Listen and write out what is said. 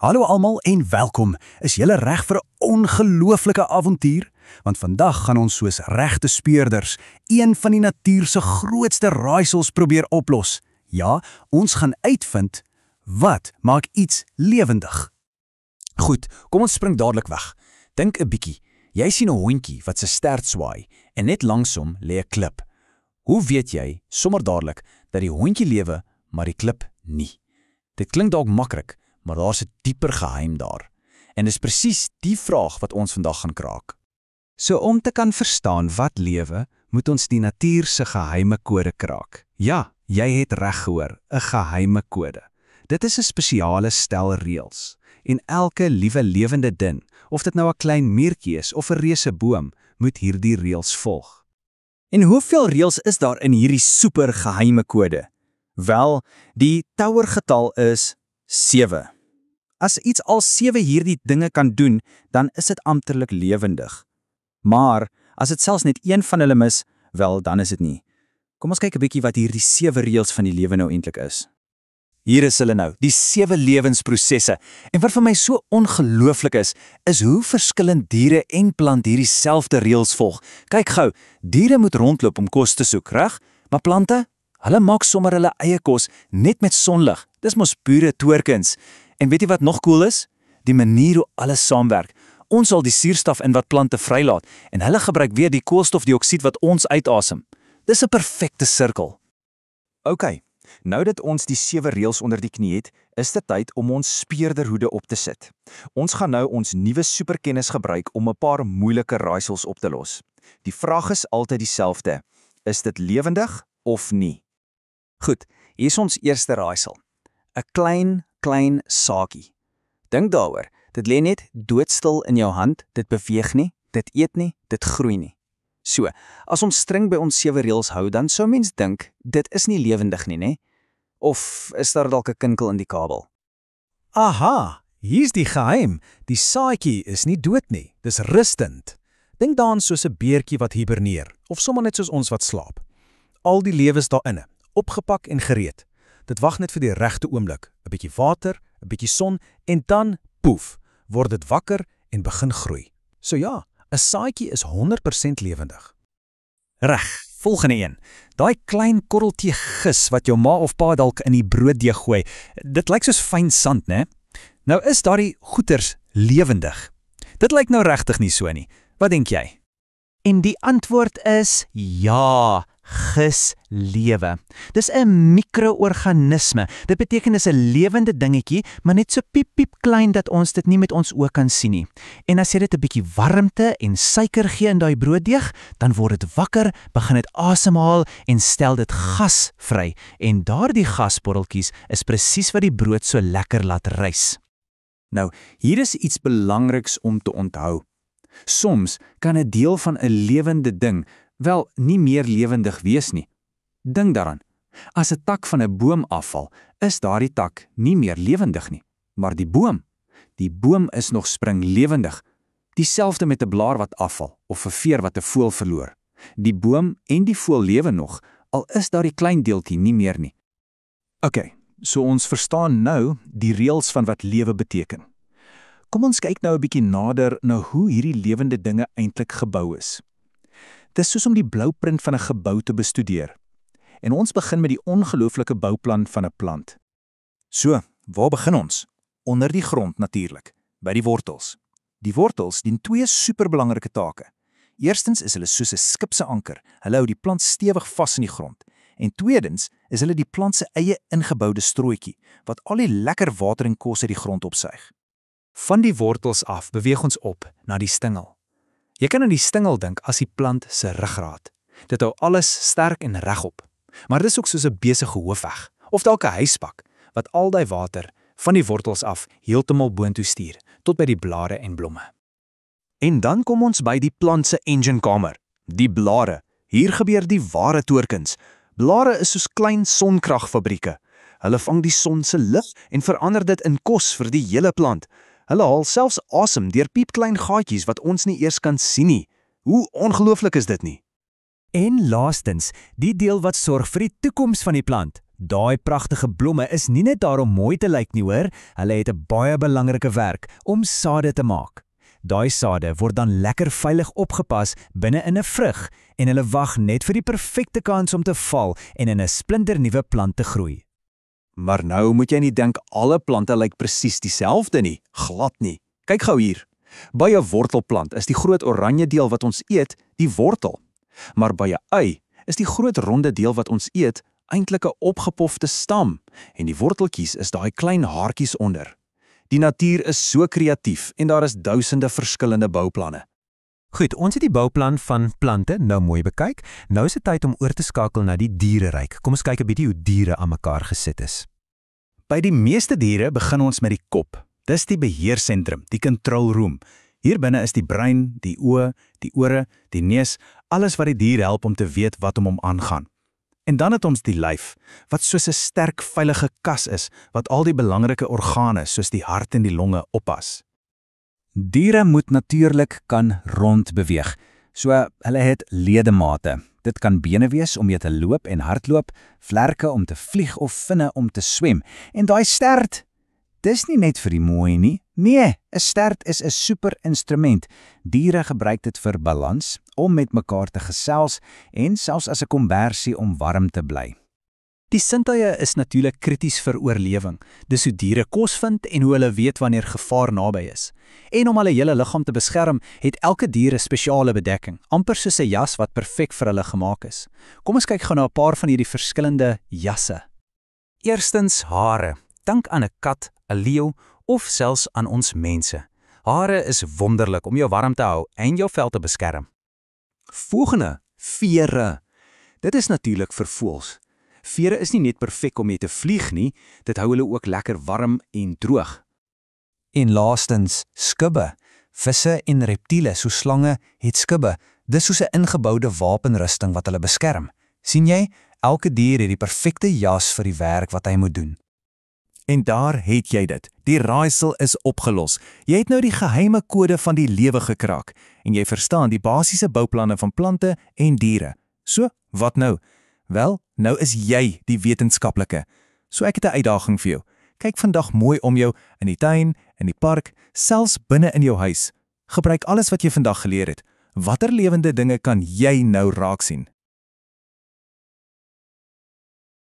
Hallo almal en welkom. Is julle reg vir 'n ongelooflike avontuur? Want vandag gaan ons soos regte speurders een van die natuur se grootste raaisels probeer oplos. Ja, ons gaan uitvind wat maak iets lewendig. Goed, kom ons spring dadelik weg. Dink 'n bietjie. Jy sien 'n hondjie wat sy stert swaai en net langs hom lê 'n klip. Hoe weet jy sommer dadelik dat die hondjie lewe, maar die klip nie? Dit klink dalk maklik, maar daar's 'n dieper geheim daar. En dis presies die vraag wat ons vandag gaan kraak. So om te kan verstaan wat lewe, moet ons die natuur se geheime kode kraak. Ja, jy het reg gehoor, 'n geheime kode. Dit is 'n spesiale stel reëls. En elke liewe lewende ding, of dit nou 'n klein muurtjie is of 'n reuse boom, moet hierdie reëls volg. En hoeveel reëls is daar in hierdie super geheime kode? Wel, die Tower-getal is 7. As iets al 7 hierdie dinge kan doen, dan is dit amptelik lewendig. Maar as dit selfs net een van hulle mis, wel, dan is dit nie. Kom ons kyk 'n bietjie wat hierdie 7 reëls van die lewe nou eintlik is. Hier is hulle nou, die 7 lewensprosesse. En wat vir my so ongelooflik is hoe verskillend diere en plante hierdie selfde reëls volg. Kyk gou, diere moet rondloop om kos te soek, reg? Maar plante, hulle maak sommer hulle eie kos net met sonlig. Dis mos pure toorkuns. En weet jy wat nog cool is? Die manier hoe alles saamwerk. Ons sal die suurstof in wat plante vrylaat en hulle gebruik weer die koolstofdioksied wat ons uitasem. Dis 'n perfekte sirkel. OK, nou dat ons die 7 reëls onder die knie het, is dit tyd om ons speurderhoede op te sit. Ons gaan nou ons nuwe superkennis gebruik om 'n paar moeilike raaisels op te los. Die vraag is altyd dieselfde. Is dit lewendig of nie? Goed, hier is ons eerste raaisel. 'n klein saakie. Dink daaroor, dit lê net doodstil in jou hand, dit beweeg nie, dit eet nie, dit groei nie. So, as ons streng by ons 7 reëls hou, dan sou mens dink, dit is nie lewendig nie, né? Of is daar dalk 'n kinkel in die kabel? Aha, hier's die geheim. Die saadjie is nie dood nie, dis rustend. Dink daaraan soos 'n beertjie wat hiberneer, of sommer net soos ons wat slaap. Al die lewe is daarinne, opgepak en gereed. Dit wag net vir die regte oomblik, 'n bietjie water, 'n bietjie son en dan, poef, word dit wakker en begin groei. So ja, 'n saadjie is 100% lewendig. Reg, volgende een. Daai klein korreltjie gis wat jou ma of pa dalk in die brooddeeg gooi. Dit lyk soos fyn sand, né? Nou is daardie goeters lewendig. Dit lyk nou regtig nie so nie. Wat dink jy? En die antwoord is ja, gis lewe. Dis 'n mikroorganisme. Dit beteken dis 'n lewende dingetjie, maar net so piep klein dat ons dit nie met ons oë kan sien nie. En as jy dit 'n bietjie warmte en suiker gee in daai brooddeeg, dan word dit wakker, begin dit asemhaal en stel dit gas vry. En daardie gasborreltjies is presies wat die brood so lekker laat rys. Nou, hier is iets belangriks om te onthou. Soms kan 'n deel van 'n lewende ding wel nie meer lewendig wees nie. Dink daaraan. As 'n tak van 'n boom afval, is daardie tak nie meer lewendig nie. Maar die boom is nog springlewendig. Dieselfde met 'n blaar wat afval of 'n veer wat 'n voël verloor. Die boom en die voël lewe nog, al is daardie klein deeltjie nie meer nie. OK, so ons verstaan nou die reëls van wat lewe beteken. Kom ons kyk nou 'n bietjie nader na hoe hierdie lewende dinge eintlik gebou is. Dit is soos om die blouprint van 'n gebou te bestudeer. En ons begin met die ongelooflike bouplan van 'n plant. So, waar begin ons? Onder die grond natuurlik, by die wortels. Die wortels dien 2 superbelangrike take. Eerstens is hulle soos 'n skip se anker. Hulle hou die plant stewig vas in die grond. En tweedens is hulle die plant se eie ingeboude strooitjie wat al die lekker water en kos uit die grond opsuig. Van die wortels af beweeg ons op na die stingel. Jy kan aan die stingel dink as die plant se ruggraat. Dit hou alles sterk en regop. Maar dis ook soos 'n besige hoofweg, of dalk 'n huispak, wat al daai water van die wortels af heeltemal boontoe stuur, tot by die blare en blomme. En dan kom ons by die plant se enginekamer, die blare. Hier gebeur die ware toorkuns. Blare is soos klein sonkragfabrieke. Hulle vang die son se lig en verander dit in kos vir die hele plant. Hulle haal selfs asem deur piepklein gaatjies wat ons nie eers kan sien nie. Hoe ongelooflik is dit nie? En laastens, die deel wat sorg vir die toekoms van die plant, Daai pragtige blomme is nie net daar om mooi te lyk nie hoor, hulle het 'n baie belangrike werk om sade te maak. Daai sade word dan lekker veilig opgepas binne in 'n vrug en hulle wag net vir die perfekte kans om te val en in 'n splinternuwe plant te groei. Maar nou moet jy nie dink alle plante lyk presies dieselfde nie, glad nie. Kyk gou hier. By 'n wortelplant is die groot oranje deel wat ons eet, die wortel. Maar by 'n ei is die groot ronde deel wat ons eet eintlik 'n opgepofte stam en die worteltjies is daai klein haartjies onder. Die natuur is so kreatief en daar is duisende verskillende bouplanne. Goed, ons het die bouplan van plante nou mooi bekyk. Nou is dit tyd om oor te skakel na die diereryk. Kom ons kyk 'n bietjie hoe diere aan mekaar gesit is. By die meeste diere begin ons met die kop. Dis die beheersentrum, die control room. Hier binne is die brein, die oë, die ore, die neus, alles wat die dier help om te weet wat hom aangaan. En dan het ons die lyf, wat soos 'n sterk veilige kas is, wat al die belangrike organe soos die hart en die longe oppas. Diere moet natuurlik kan rondbeweeg. So hulle het ledemate. Dit kan bene wees om mee te loop en hardloop, vlerke om te vlieg of vinne om te swem. En daai stert, dis nie net vir die mooi nie. Nee, 'n stert is 'n super instrument. Diere gebruik dit vir balans, om met mekaar te gesels en selfs as 'n kombersie om warm te bly. Die sintuie is natuurlik krities vir oorlewing. Dis hoe diere kos vind en hoe hulle weet wanneer gevaar naby is. En om hulle hele liggaam te beskerm, het elke dier 'n spesiale bedekking, amper soos 'n jas wat perfek vir hulle gemaak is. Kom ons kyk gou na 'n paar van hierdie verskillende jasse. Eerstens hare. Dink aan 'n kat, 'n leeu of selfs aan ons mense. Hare is wonderlik om jou warm te hou en jou vel te beskerm. Volgende, vere. Dit is natuurlik vir voëls. Vere is nie net perfek om mee te vlieg nie, dit hou hulle ook lekker warm en droog. En laastens, skubbe. Visse en reptiele soos slange het skubbe. Dis soos 'n ingeboude wapenrusting wat hulle beskerm. Sien jy, elke dier het die perfekte jas vir die werk wat hy moet doen. En daar het jy dit. Die raaisel is opgelos. Jy het nou die geheime kode van die lewe gekraak en jy verstaan die basiese bouplanne van plante en diere. So, wat nou? Wel, nou is jy die wetenskaplike. So ek het 'n uitdaging vir jou. Kyk vandag mooi om jou in die tuin, in die park, selfs binne in jou huis. Gebruik alles wat jy vandag geleer het. Watter lewende dinge kan jy nou raak sien?